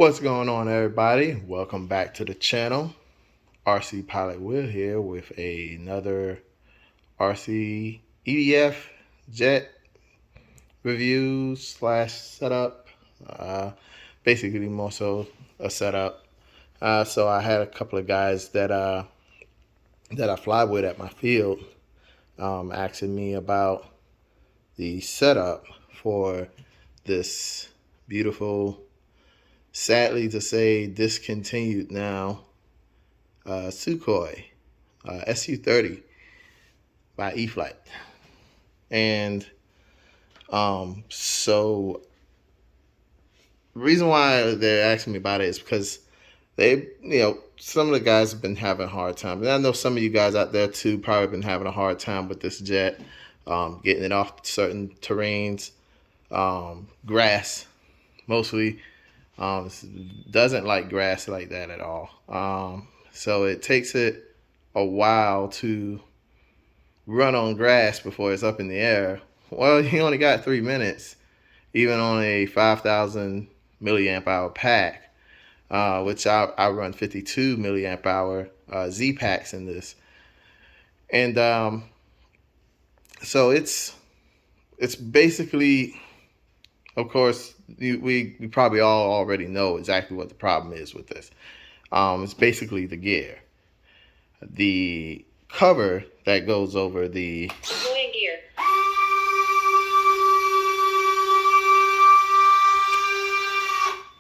What's going on, everybody? Welcome back to the channel. RC Pilot Will here with another RC EDF jet review slash setup. Basically more so a setup. So I had a couple of guys that I fly with at my field asking me about the setup for this beautiful, sadly to say discontinued now, Sukhoi Su30 by Eflite. And so the reason why they're asking me about it is because some of the guys have been having a hard time. And I know some of you guys out there too probably been having a hard time with this jet, getting it off certain terrains, grass mostly. Doesn't like grass like that at all. So it takes it a while to run on grass before it's up in the air. Well, you only got 3 minutes, even on a 5,000 milliamp hour pack, which I run 52 milliamp hour Z packs in this. And so it's basically, of course, we probably all already know exactly what the problem is with this. It's basically the gear. The cover that goes over the gear.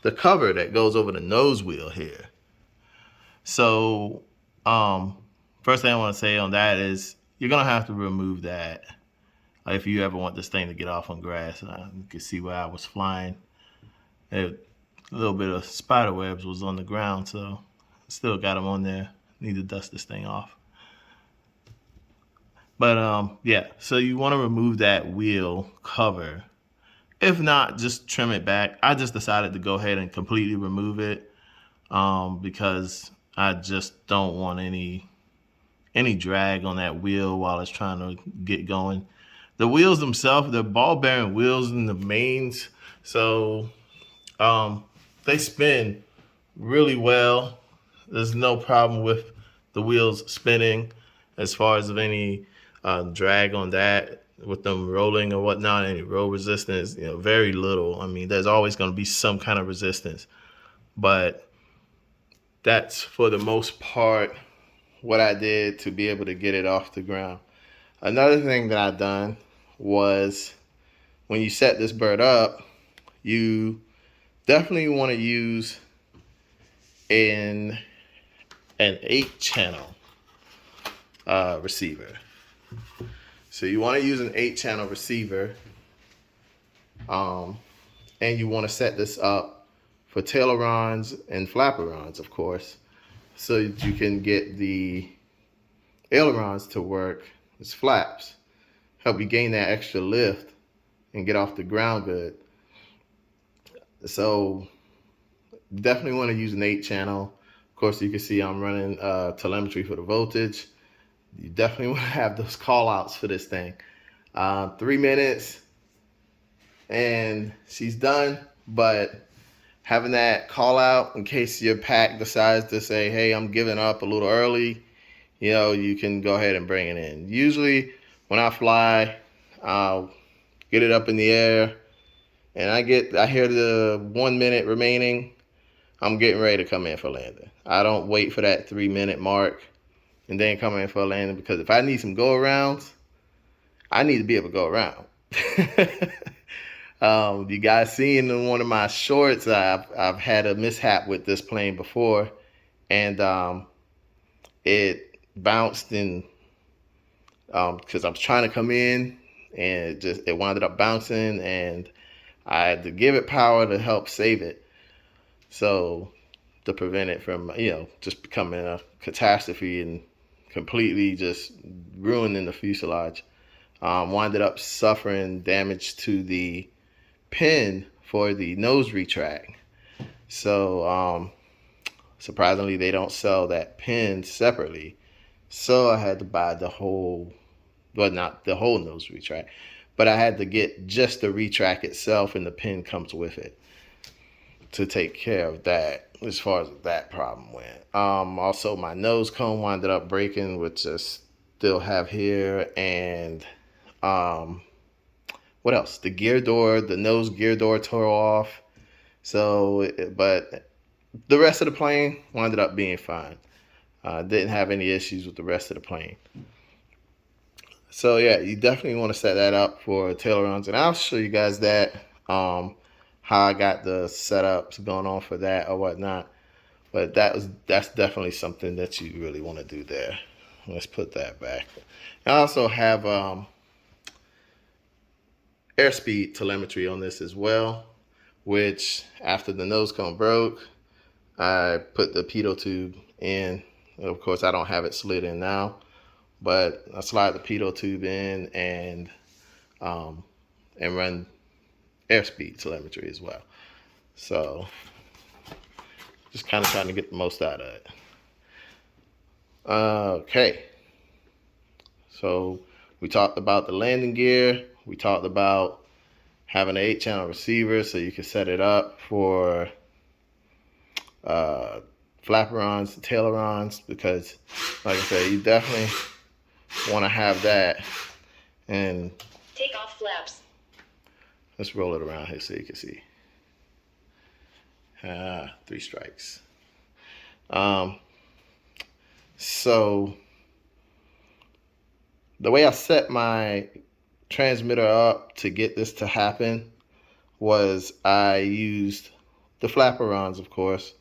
The cover that goes over the nose wheel here. So, first thing I want to say on that is you're gonna have to remove that if you ever want this thing to get off on grass. You can see where I was flying. A little bit of spider webs was on the ground, so still got them on there. Need to dust this thing off. But yeah, so you want to remove that wheel cover. If not, just trim it back. I just decided to go ahead and completely remove it because I just don't want any drag on that wheel while it's trying to get going. The wheels themselves, they're ball bearing wheels in the mains, so they spin really well. There's no problem with the wheels spinning as far as of any drag on that with them rolling or whatnot, any roll resistance, very little. I mean, there's always going to be some kind of resistance, but that's for the most part what I did to be able to get it off the ground. Another thing that I've done was when you set this bird up, you definitely want to use an 8-channel receiver. So you want to use an 8-channel receiver, and you want to set this up for tailerons and flapperons, of course, so that you can get the ailerons to work as flaps, help you gain that extra lift and get off the ground good. So definitely want to use an 8-channel. Of course, you can see I'm running telemetry for the voltage. You definitely want to have those call outs for this thing. 3 minutes and she's done, but having that call out in case your pack decides to say, hey, I'm giving up a little early, you can go ahead and bring it in. Usually when I fly, I'll get it up in the air and I hear the 1 minute remaining. I'm getting ready to come in for landing. I don't wait for that 3 minute mark and then come in for a landing, because if I need some go arounds, I need to be able to go around. You guys seen in one of my shorts, I've had a mishap with this plane before, and it bounced in because I was trying to come in, and it wound up bouncing, and I had to give it power to help save it, so to prevent it from just becoming a catastrophe and completely just ruining the fuselage. Winded up suffering damage to the pin for the nose retract. So surprisingly, they don't sell that pin separately. So I had to buy the whole, well, not the whole nose retract, but I had to get just the retract itself, and the pin comes with it. to take care of that as far as that problem went. Also, my nose cone wound up breaking, which I still have here, and what else? The gear door, the nose gear door tore off. So, but the rest of the plane wound up being fine. Didn't have any issues with the rest of the plane. So yeah, you definitely want to set that up for ailerons, and I'll show you guys that, how I got the setups going on for that or whatnot. But that's definitely something that you really want to do there. Let's put that back. I also have airspeed telemetry on this as well, which after the nose cone broke, I put the pitot tube in. Of course, I don't have it slid in now, but I slide the pitot tube in and run airspeed telemetry as well. So just kind of trying to get the most out of it. Okay, so we talked about the landing gear. We talked about having an 8-channel receiver so you can set it up for flapperons, tailerons, because like I said, you definitely want to have that. And take off flaps. Let's roll it around here so you can see. 3 strikes. So the way I set my transmitter up to get this to happen was I used the flapperons, of course,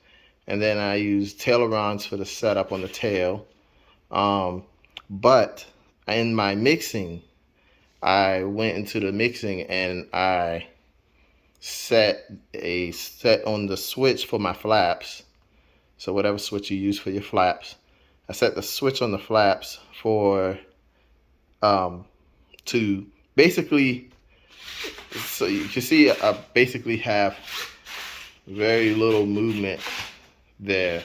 and then I used tailerons for the setup on the tail. But in my mixing, I went into the mixing and I set on the switch for my flaps. So whatever switch you use for your flaps, I set the switch on the flaps for to basically, so you can see I basically have very little movement there.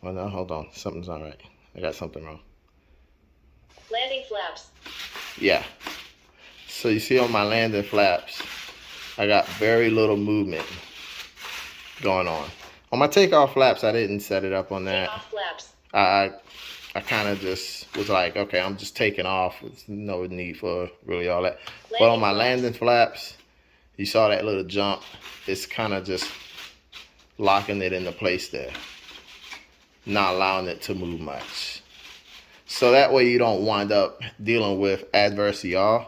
Well, no, hold on, something's not right. I got something wrong. Landing flaps. Yeah. So you see on my landing flaps, I got very little movement going on. On my takeoff flaps, I didn't set it up on that. Takeoff flaps. I kind of just was like, okay, I'm just taking off. There's no need for really all that. But on my landing flaps, you saw that little jump. It's kind of just locking it into place there, not allowing it to move much. So that way you don't wind up dealing with adverse yaw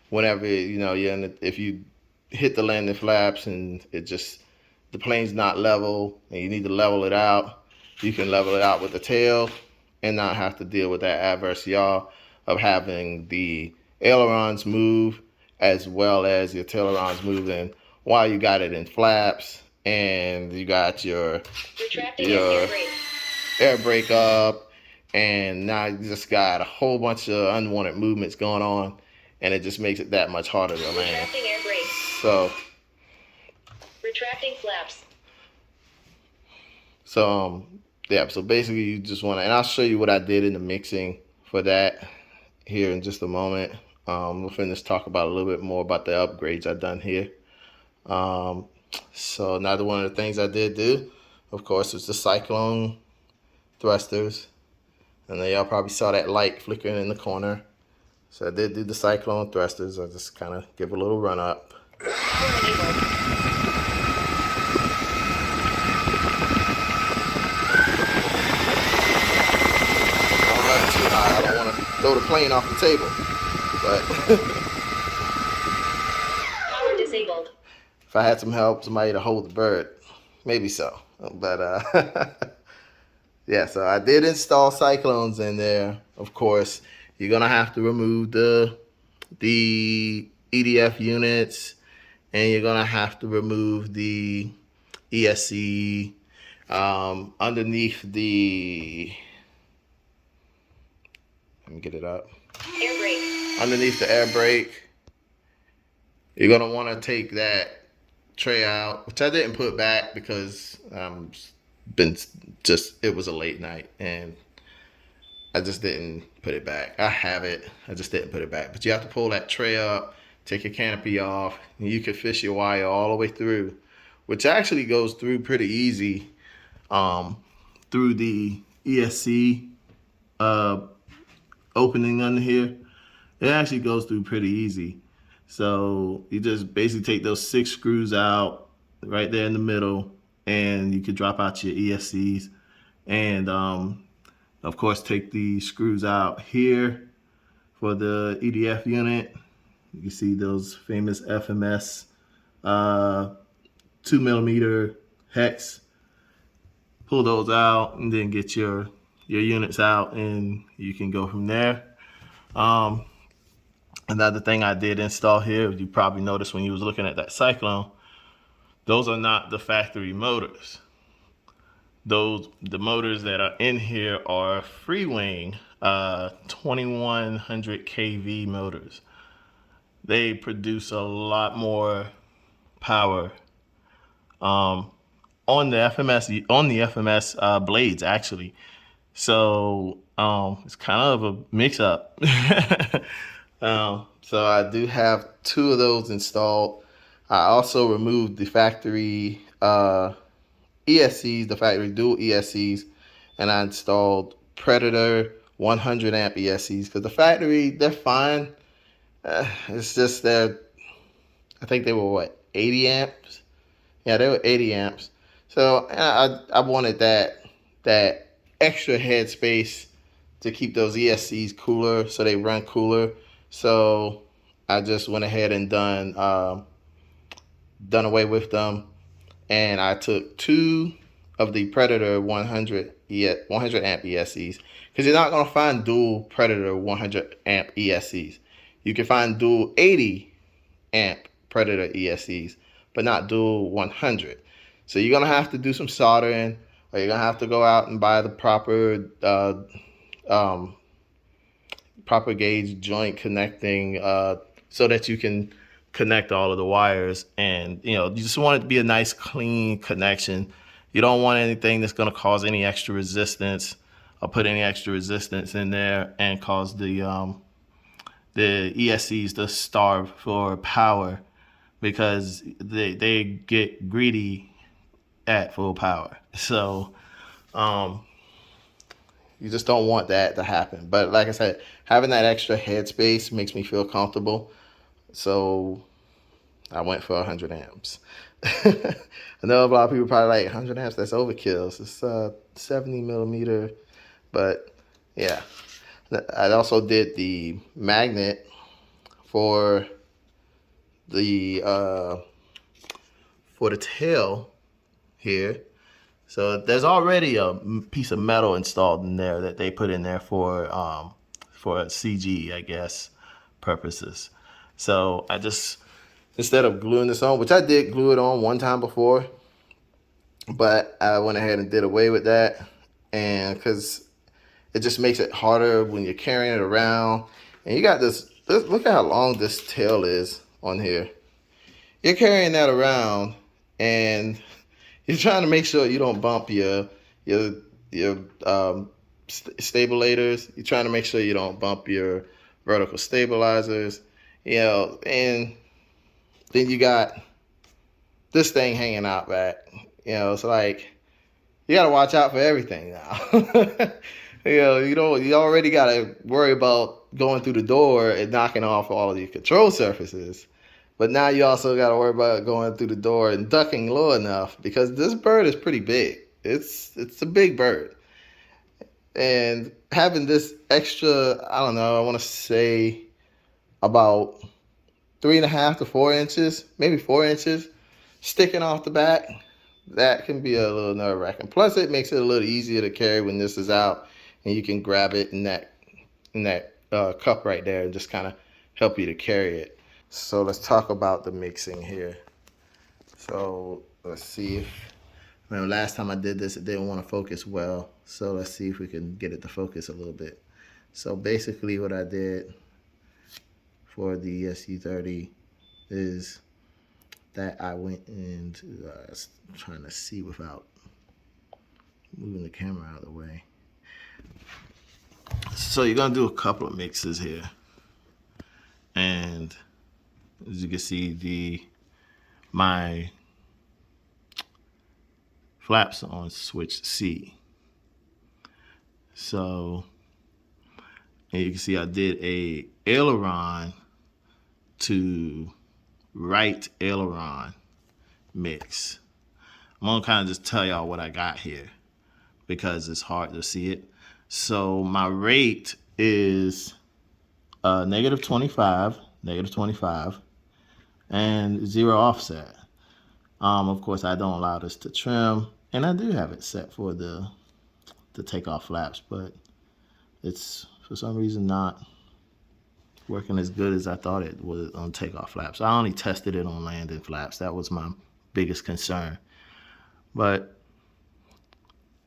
whenever, you know, if you hit the landing flaps and the plane's not level and you need to level it out, you can level it out with the tail and not have to deal with that adverse yaw of having the ailerons move as well as your tailerons moving while you got it in flaps and you got your air brake up, and now you just got a whole bunch of unwanted movements going on, and it just makes it that much harder to land. Retracting air brake. So retracting flaps. So yeah, so basically you just want to, and I'll show you what I did in the mixing for that here in just a moment. We'll finish talk about a little bit more about the upgrades I've done here. So another one of the things I did do, of course, was the Cyclone Thrusters. And then y'all probably saw that light flickering in the corner. So I did do the Cyclone Thrusters. I'll just kind of give a little run up. I don't want to throw the plane off the table, but power disabled. If I had some help, somebody to hold the bird, maybe so. But yeah, so I did install cyclones in there. Of course, you're gonna have to remove the EDF units, and you're gonna have to remove the ESC underneath the. Let me get it up. Air brake. Underneath the air brake, you're gonna want to take that tray out, which I didn't put back because it was a late night and I just didn't put it back. I have it, I just didn't put it back. But you have to pull that tray up, take your canopy off, and you can fish your wire all the way through which actually goes through pretty easy through the ESC opening under here. It actually goes through pretty easy. So you just basically take those 6 screws out right there in the middle, and you could drop out your ESCs. And of course, take the screws out here for the EDF unit. You can see those famous FMS 2mm hex. Pull those out and then get your units out, and you can go from there. Another thing I did install here, you probably noticed when you was looking at that Cyclone, those are not the factory motors. The motors that are in here are Freewing 2100 kV motors. They produce a lot more power on the FMS blades actually. So it's kind of a mix up. So I do have 2 of those installed. I also removed the factory ESCs, the factory dual ESCs, and I installed Predator 100 amp ESCs because the factory, they're fine. It's just I think they were 80 amps? Yeah, they were 80 amps. So I wanted that extra headspace to keep those ESCs cooler, so they run cooler. So I just went ahead and done away with them, and I took 2 of the Predator 100 amp ESCs, because you're not going to find dual Predator 100 amp ESCs. You can find dual 80 amp Predator ESCs, but not dual 100. So you're going to have to do some soldering, or you're going to have to go out and buy the proper gauge joint connecting so that you can connect all of the wires. And you just want it to be a nice clean connection. You don't want anything that's going to cause any extra resistance or put any extra resistance in there and cause the ESCs to starve for power, because they get greedy at full power. So you just don't want that to happen. But like I said, having that extra headspace makes me feel comfortable. So I went for 100 amps. I know a lot of people probably like 100 amps, that's overkill. So it's 70 millimeter. But yeah, I also did the magnet for the tail here. So there's already a piece of metal installed in there that they put in there for CG, I guess, purposes. So I just, instead of gluing this on, which I did glue it on one time before, but I went ahead and did away with that, and because it just makes it harder when you're carrying it around. And you got this, look at how long this tail is on here. You're carrying that around, and you're trying to make sure you don't bump your stabilators. You're trying to make sure you don't bump your vertical stabilizers, and then you got this thing hanging out back. It's like you got to watch out for everything now. You already got to worry about going through the door and knocking off all of your control surfaces. But now you also got to worry about going through the door and ducking low enough, because this bird is pretty big. It's a big bird. And having this extra, I don't know, I want to say about 3.5 to 4 inches, maybe 4 inches, sticking off the back, that can be a little nerve-wracking. Plus, it makes it a little easier to carry when this is out, and you can grab it in that cup right there and just kind of help you to carry it. So let's talk about the mixing here. So let's see if, remember last time I did this, it didn't want to focus well. So let's see if we can get it to focus a little bit. So basically what I did for the Su30 is that I went into, trying to see without moving the camera out of the way. So you're gonna do a couple of mixes here. And as you can see, my flaps on switch C. So, and you can see I did a aileron to right aileron mix. I'm gonna kind of just tell y'all what I got here because it's hard to see it. So my rate is negative 25, and 0 offset. Of course, I don't allow this to trim, and I do have it set for the takeoff flaps, but it's for some reason not working as good as I thought it was on takeoff flaps. I only tested it on landing flaps. That was my biggest concern. But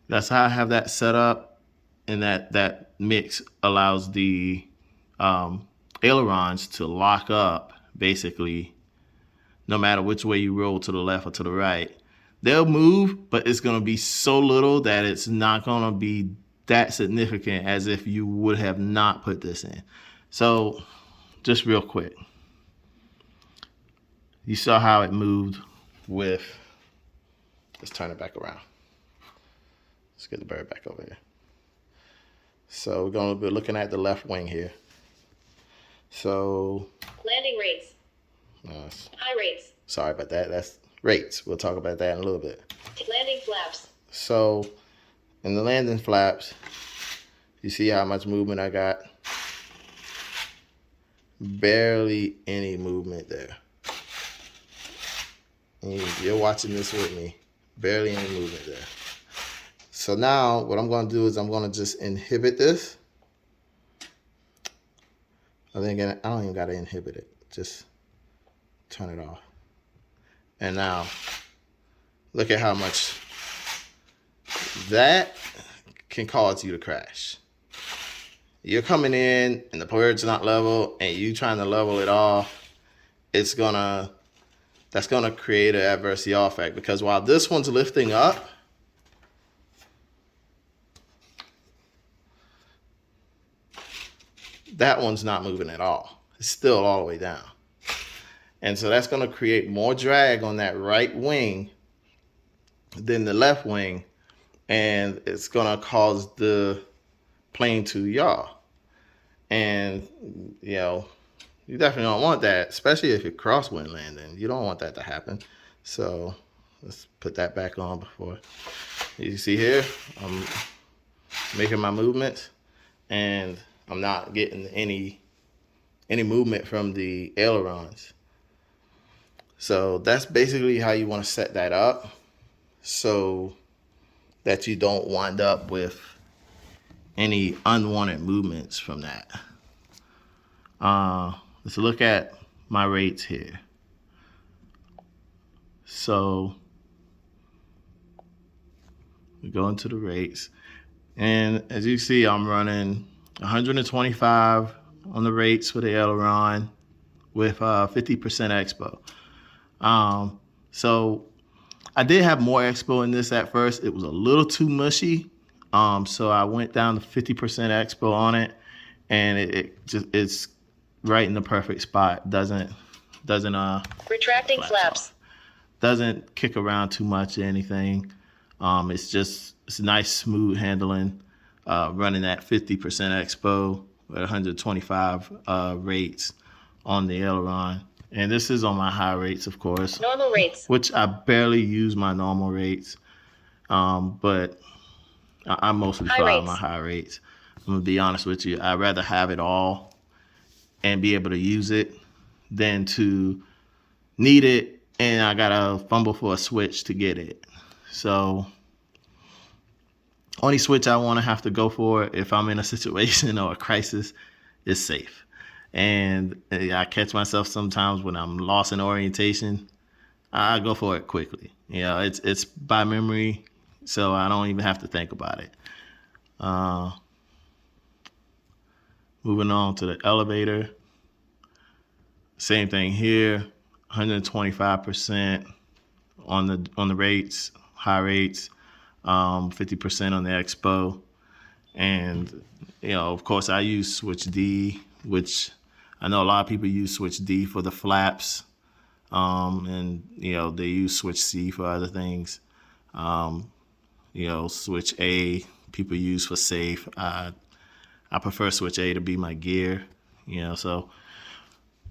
that's how I have that set up, and that mix allows the ailerons to lock up basically no matter which way you roll, to the left or to the right. They'll move, but it's going to be so little that it's not going to be that significant as if you would have not put this in. So just real quick, you saw how it moved with, let's turn it back around. Let's get the bird back over here. So we're going to be looking at the left wing here. So Landing rates. High rates. Sorry about that. That's rates. We'll talk about that in a little bit. Landing flaps. So in the landing flaps, you see how much movement I got? Barely any movement there. And you're watching this with me. Barely any movement there. So now what I'm going to do is I'm going to just inhibit this. I don't even got to inhibit it. Just turn it off. And now look at how much that can cause you to crash. You're coming in and the bird's not level and you trying to level it off. That's gonna create an adverse yaw effect, because while this one's lifting up, that one's not moving at all. It's still all the way down. And so that's going to create more drag on that right wing than the left wing. And it's going to cause the plane to yaw. And, you definitely don't want that, especially if you're crosswind landing. You don't want that to happen. So let's put that back on before. You see here, I'm making my movements and I'm not getting any movement from the ailerons. So that's basically how you want to set that up so that you don't wind up with any unwanted movements from that. Let's look at my rates here. So we go into the rates, and as you see, I'm running 125 on the rates for the aileron with 50% expo. So I did have more expo in this at first. It was a little too mushy. So I went down to 50% expo on it, and it's right in the perfect spot. Doesn't Retracting flaps. Doesn't kick around too much or anything. It's nice smooth handling, running at 50% expo with 125 rates on the aileron. And this is on my high rates, of course. Normal rates. Which I barely use my normal rates. But I mostly fly my high rates. I'm going to be honest with you. I'd rather have it all and be able to use it than to need it and I got to fumble for a switch to get it. So only switch I want to have to go for if I'm in a situation or a crisis is safe. And I catch myself sometimes when I'm lost in orientation, I go for it quickly. It's by memory, so I don't even have to think about it. Moving on to the elevator. Same thing here, 125% on the rates, high rates, 50% on the expo. And, of course, I use switch D, which I know a lot of people use switch D for the flaps. And, they use switch C for other things. You know, switch A people use for safe. I prefer switch A to be my gear. You know, so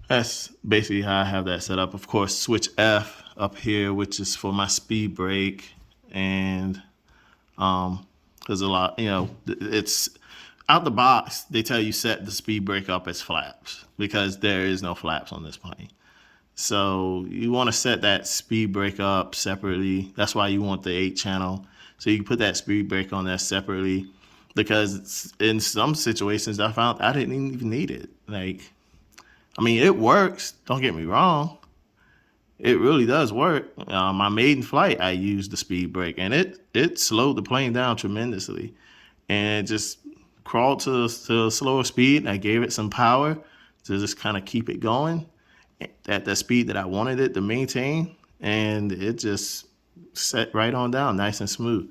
that's basically how I have that set up. Of course, switch F up here, which is for my speed brake, and there's a lot. You know, it's out the box. They tell you set the speed brake up as flaps because there is no flaps on this plane. So you want to set that speed brake up separately. That's why you want the 8-channel. So you can put that speed brake on there separately, because in some situations I found I didn't even need it. Like, I mean, it works. Don't get me wrong. It really does work. My maiden flight, I used the speed brake, and it slowed the plane down tremendously, and it just crawled to a slower speed. And I gave it some power to just kind of keep it going at the speed that I wanted it to maintain, and it just set right on down, nice and smooth.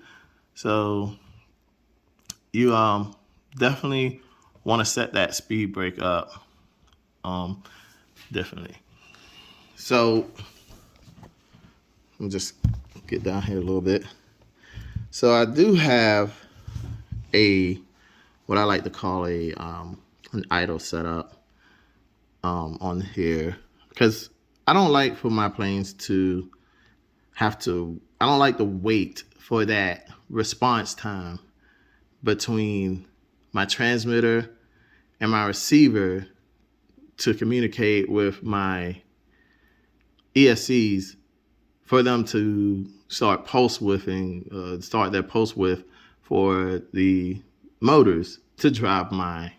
So you definitely want to set that speed brake up, definitely. So let me just get down here a little bit. So I do have what I like to call an idle setup on here, because I don't like for my planes to I don't like to wait for that response time between my transmitter and my receiver to communicate with my ESCs for them to start pulse widthing, start their pulse width for the motors to drive my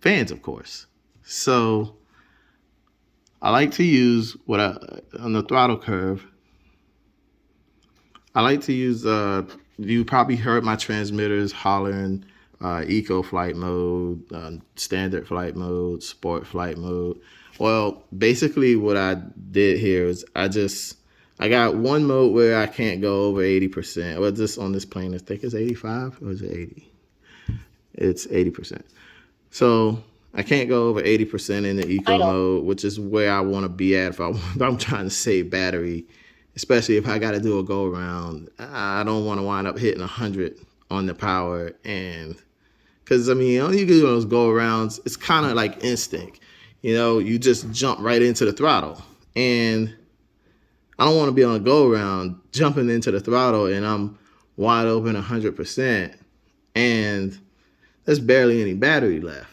fans, of course. So I like to use on the throttle curve. I like to use, you probably heard my transmitters hollering eco flight mode, standard flight mode, sport flight mode. Well, basically what I did here is I got one mode where I can't go over 80%. Well, just on this plane, I think it's 85 or is it 80? It's 80%. So I can't go over 80% in the eco mode, which is where I want to be at if I'm trying to save battery, especially if I got to do a go around. I don't want to wind up hitting 100 on the power, and because I mean, all you do those go arounds, it's kind of like instinct. You know, you just jump right into the throttle, and I don't want to be on a go around jumping into the throttle and I'm wide open 100%, and there's barely any battery left.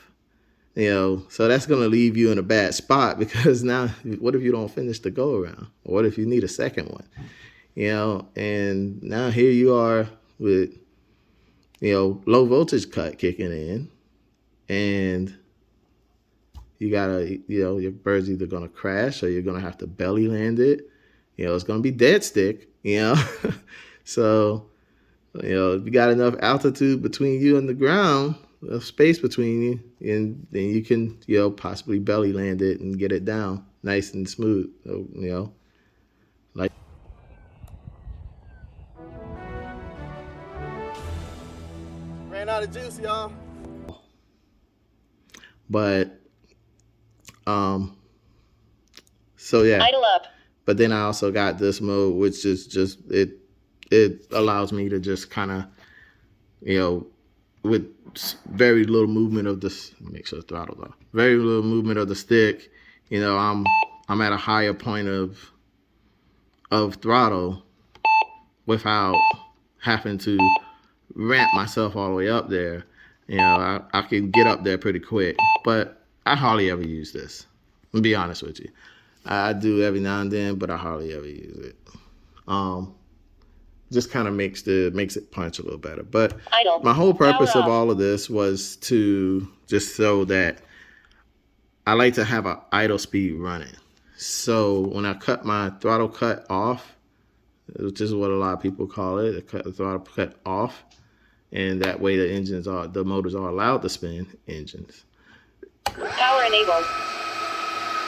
You know, so that's going to leave you in a bad spot, because now what if you don't finish the go around? Or what if you need a second one? You know, and now here you are with, you know, low voltage cut kicking in, and you gotta, you know, your bird's either gonna crash or you're gonna have to belly land it. You know, it's gonna be dead stick, you know. So, you know, if you got enough altitude between you and the ground, enough space between you, and then you can, you know, possibly belly land it and get it down nice and smooth, you know. Like, ran out of juice, y'all. But so yeah. Idle up. But then I also got this mode, which is just it allows me to just kind of, you know, with very little movement of this, make sure the throttle's off. Very little movement of the stick, you know, I'm at a higher point of throttle without having to ramp myself all the way up there. You know, I can get up there pretty quick, but I hardly ever use this. I'll be honest with you. I do every now and then, but I hardly ever use it. Just kind of makes it punch a little better. But my whole purpose of all of this was to just so that I like to have an idle speed running. So when I cut my throttle cut off, which is what a lot of people call it, the throttle cut off, and that way the motors are allowed to spin. Engines. Power enabled.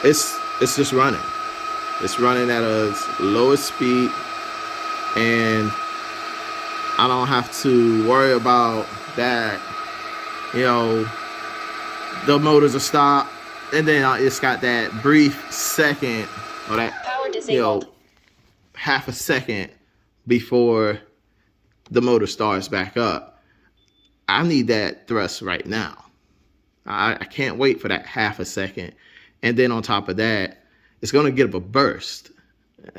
It's just running. It's running at a lowest speed, and I don't have to worry about that. You know, the motors are stopped, and then it's got that brief second, or that, power disabled, you know, half a second before the motor starts back up. I need that thrust right now. I can't wait for that half a second. And then on top of that, it's going to give a burst.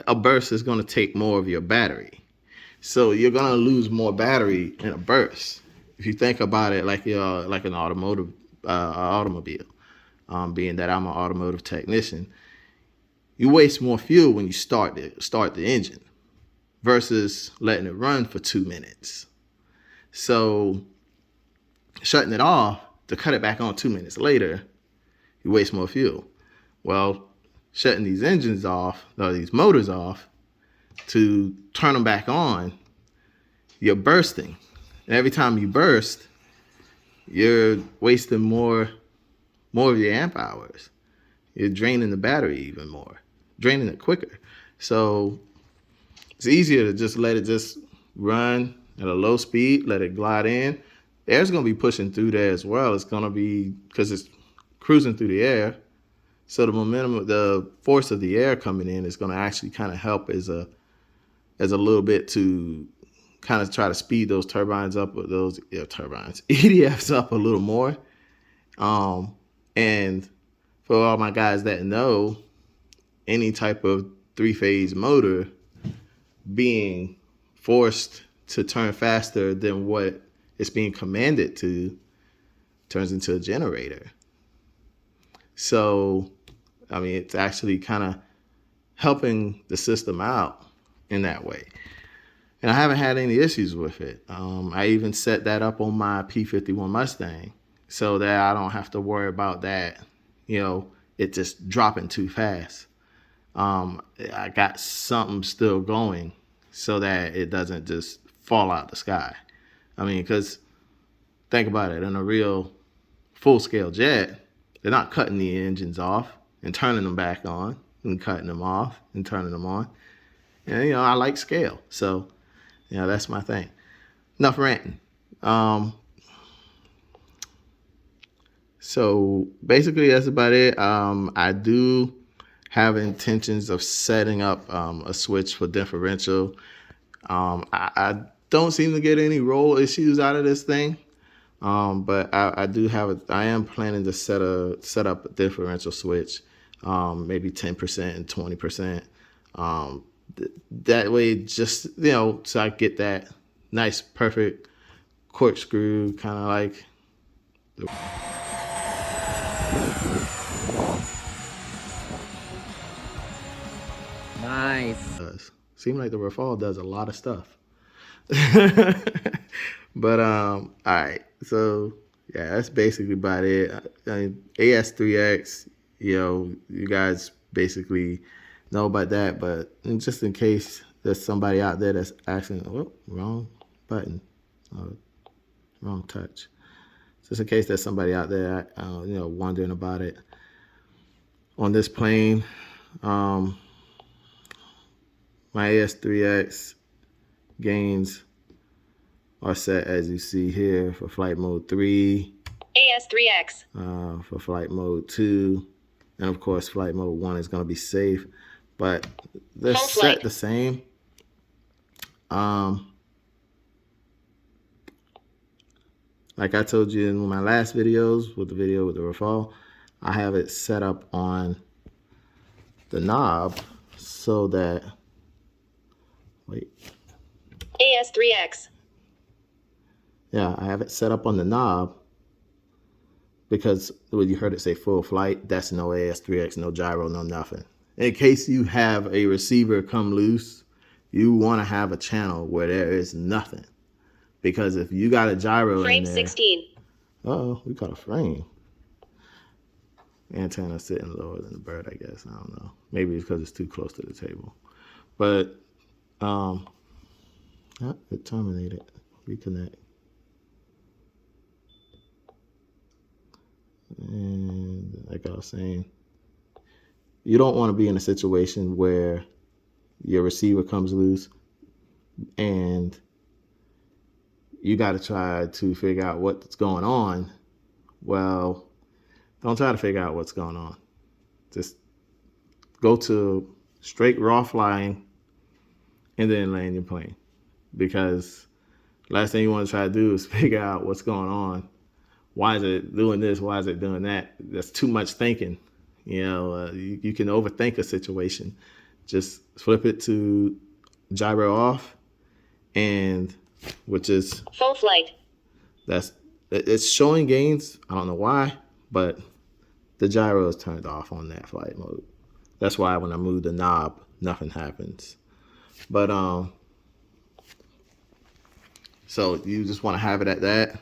A burst is going to take more of your battery. So you're going to lose more battery in a burst. If you think about it like an automobile, being that I'm an automotive technician, you waste more fuel when you start the engine versus letting it run for 2 minutes. So shutting it off to cut it back on 2 minutes later, you waste more fuel. Well, shutting these engines off, or these motors off, to turn them back on, you're bursting. And every time you burst, you're wasting more of your amp hours. You're draining the battery even more, draining it quicker. So it's easier to just let it just run at a low speed, let it glide in. The air's going to be pushing through there as well. It's going to be, because it's cruising through the air. So the momentum, the force of the air coming in is going to actually kind of help as a little bit to kind of try to speed those turbines up, or those EDFs up a little more. And for all my guys that know, any type of 3-phase motor being forced to turn faster than what it's being commanded to turns into a generator. So, I mean, it's actually kind of helping the system out in that way. And I haven't had any issues with it. I even set that up on my P51 Mustang so that I don't have to worry about that, it just dropping too fast. I got something still going so that it doesn't just fall out the sky. I mean, because think about it, in a real full-scale jet, they're not cutting the engines off and turning them back on and cutting them off and turning them on. And, I like scale. So, that's my thing. Enough ranting. So basically that's about it. I do have intentions of setting up a switch for differential. I don't seem to get any roll issues out of this thing. But I am planning to set up a differential switch, maybe 10% and 20%. That way, just, so I get that nice, perfect corkscrew, kind of like. Nice. Seems like the Rafale does a lot of stuff. But all right, so yeah, that's basically about it. I mean, AS3X, you guys basically know about that, but just in case there's somebody out there that's asking, oh, wrong button, wrong touch. Just in case there's somebody out there, wondering about it. On this plane, my AS3X gains are set as you see here for flight mode 3. AS3X. For flight mode 2. And of course, flight mode 1 is going to be safe. But they're set the same. Like I told you in my last videos, with the video with the Rafale, I have it set up on the knob so that, AS3X. Yeah, I have it set up on the knob because when you heard it say full flight, that's no AS3X, no gyro, no nothing. In case you have a receiver come loose, you want to have a channel where there is nothing. Because if you got a gyro frame in there... Frame 16. Uh-oh, we got a frame. Antenna sitting lower than the bird, I guess. I don't know. Maybe it's because it's too close to the table. But, it terminated. Reconnect. And like I was saying, you don't want to be in a situation where your receiver comes loose and you got to try to figure out what's going on. Well, don't try to figure out what's going on. Just go to straight raw flying and then land your plane. Because last thing you want to try to do is figure out what's going on. Why is it doing this? Why is it doing that? That's too much thinking. You can overthink a situation. Just flip it to gyro off, and which is full flight. It's showing gains. I don't know why, but the gyro is turned off on that flight mode. That's why when I move the knob, nothing happens. But so you just want to have it at that,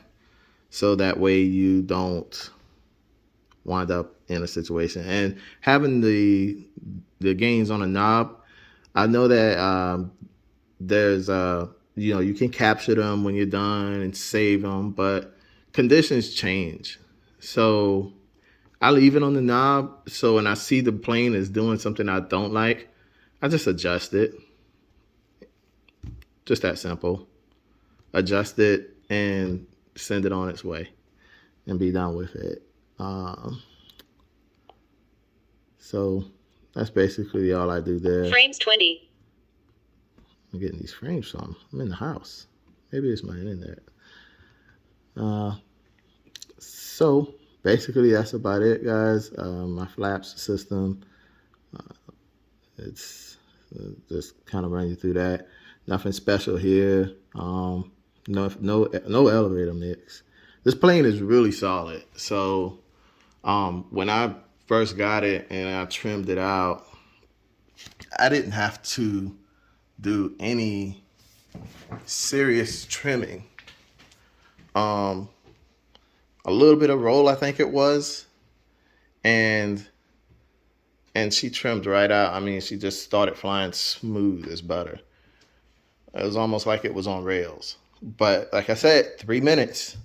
so that way you don't wind up in a situation. And having the gains on a knob, I know that there's you can capture them when you're done and save them, but conditions change. So I leave it on the knob. So when I see the plane is doing something I don't like, I just adjust it. Just that simple. Adjust it and send it on its way and be done with it. So that's basically all I do there. Frames 20. I'm getting these frames from. I'm in the house. Maybe it's my internet. So basically that's about it, guys. My flaps system. It's just kind of run you through that. Nothing special here. No elevator mix. This plane is really solid. So when I first got it and I trimmed it out, I didn't have to do any serious trimming. A little bit of roll, I think it was, and she trimmed right out. I mean, she just started flying smooth as butter. It was almost like it was on rails. But like I said, 3 minutes,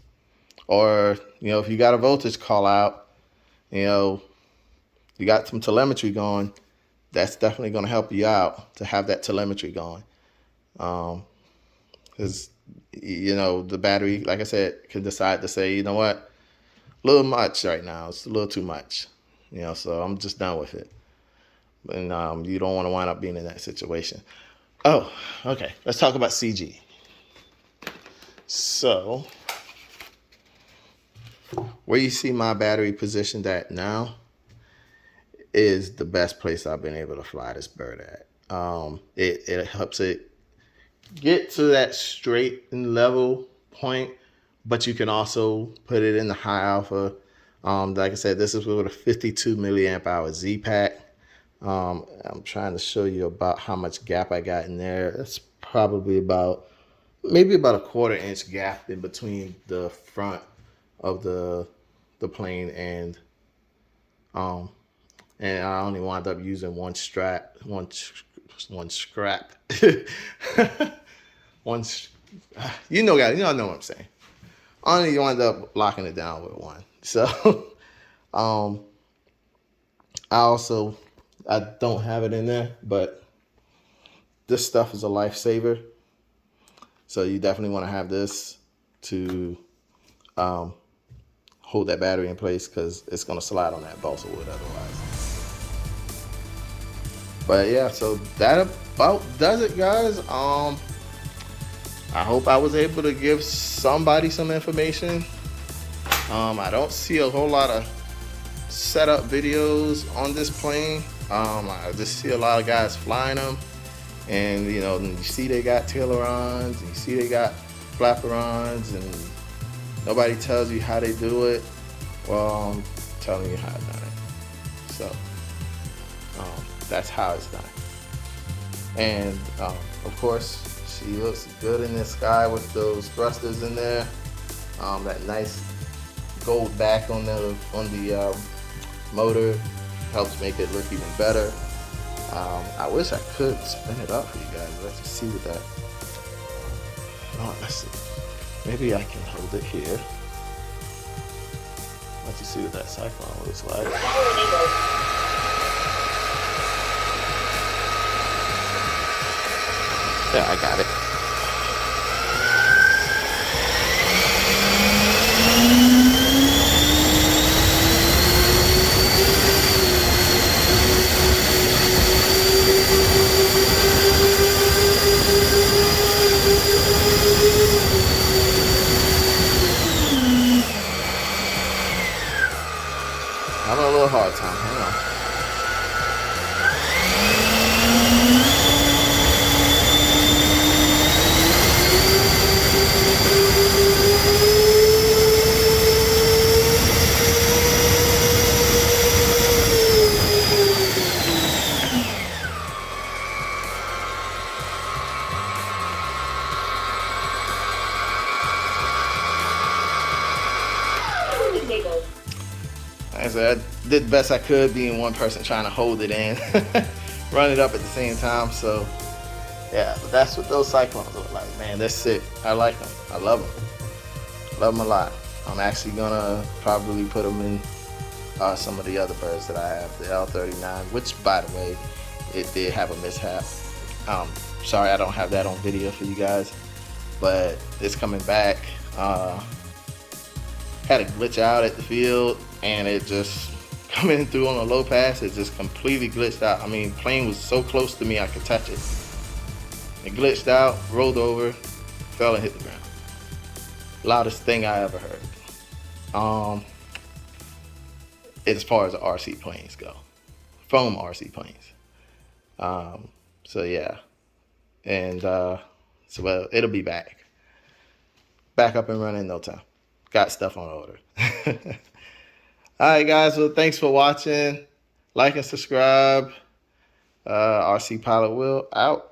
or if you got a voltage call out, you got some telemetry going, that's definitely going to help you out to have that telemetry going. Because, the battery, like I said, can decide to say, you know what, a little much right now. It's a little too much. So I'm just done with it. And you don't want to wind up being in that situation. Oh, okay. Let's talk about CG. So, where you see my battery positioned at now is the best place I've been able to fly this bird at. It helps it get to that straight and level point, but you can also put it in the high alpha. Like I said, this is with a 52 milliamp hour Z pack. I'm trying to show you about how much gap I got in there. That's probably maybe about a 1/4 inch gap in between the front of the plane and I only wound up using one scrap. Guys, y'all know what I'm saying. Only wound up locking it down with one. So I don't have it in there, but this stuff is a lifesaver. So you definitely want to have this to hold that battery in place, because it's going to slide on that balsa wood otherwise. But yeah, so that about does it, guys. I hope I was able to give somebody some information. I don't see a whole lot of setup videos on this plane. I just see a lot of guys flying them, and you see they got tailerons, and you see they got flapperons, and nobody tells you how they do it. Well, I'm telling you how I've done it. So that's how it's done. And of course, she looks good in the sky with those thrusters in there. That nice gold back on the motor helps make it look even better. I wish I could spin it up for you guys. Let's just see what that. Oh, let's see. Maybe I can hold it here. Let's see what that Cyclone looks like. Yeah, I got it. said, I did the best I could being one person trying to hold it in, run it up at the same time. So yeah, but that's what those Cyclones look like, man. They're sick. I like them. I love them. Love them a lot. I'm actually gonna probably put them in some of the other birds that I have, the L39, which, by the way, it did have a mishap. Sorry I don't have that on video for you guys, but it's coming back. Had a glitch out at the field, and it just coming through on a low pass, it just completely glitched out. I mean, plane was so close to me I could touch it. It glitched out, rolled over, fell and hit the ground. Loudest thing I ever heard. As far as the RC planes go, foam RC planes. So yeah, and so well, it'll be back up and running in no time. Got stuff on order. All right, guys. Well, thanks for watching. Like and subscribe. RC Pilot Will out.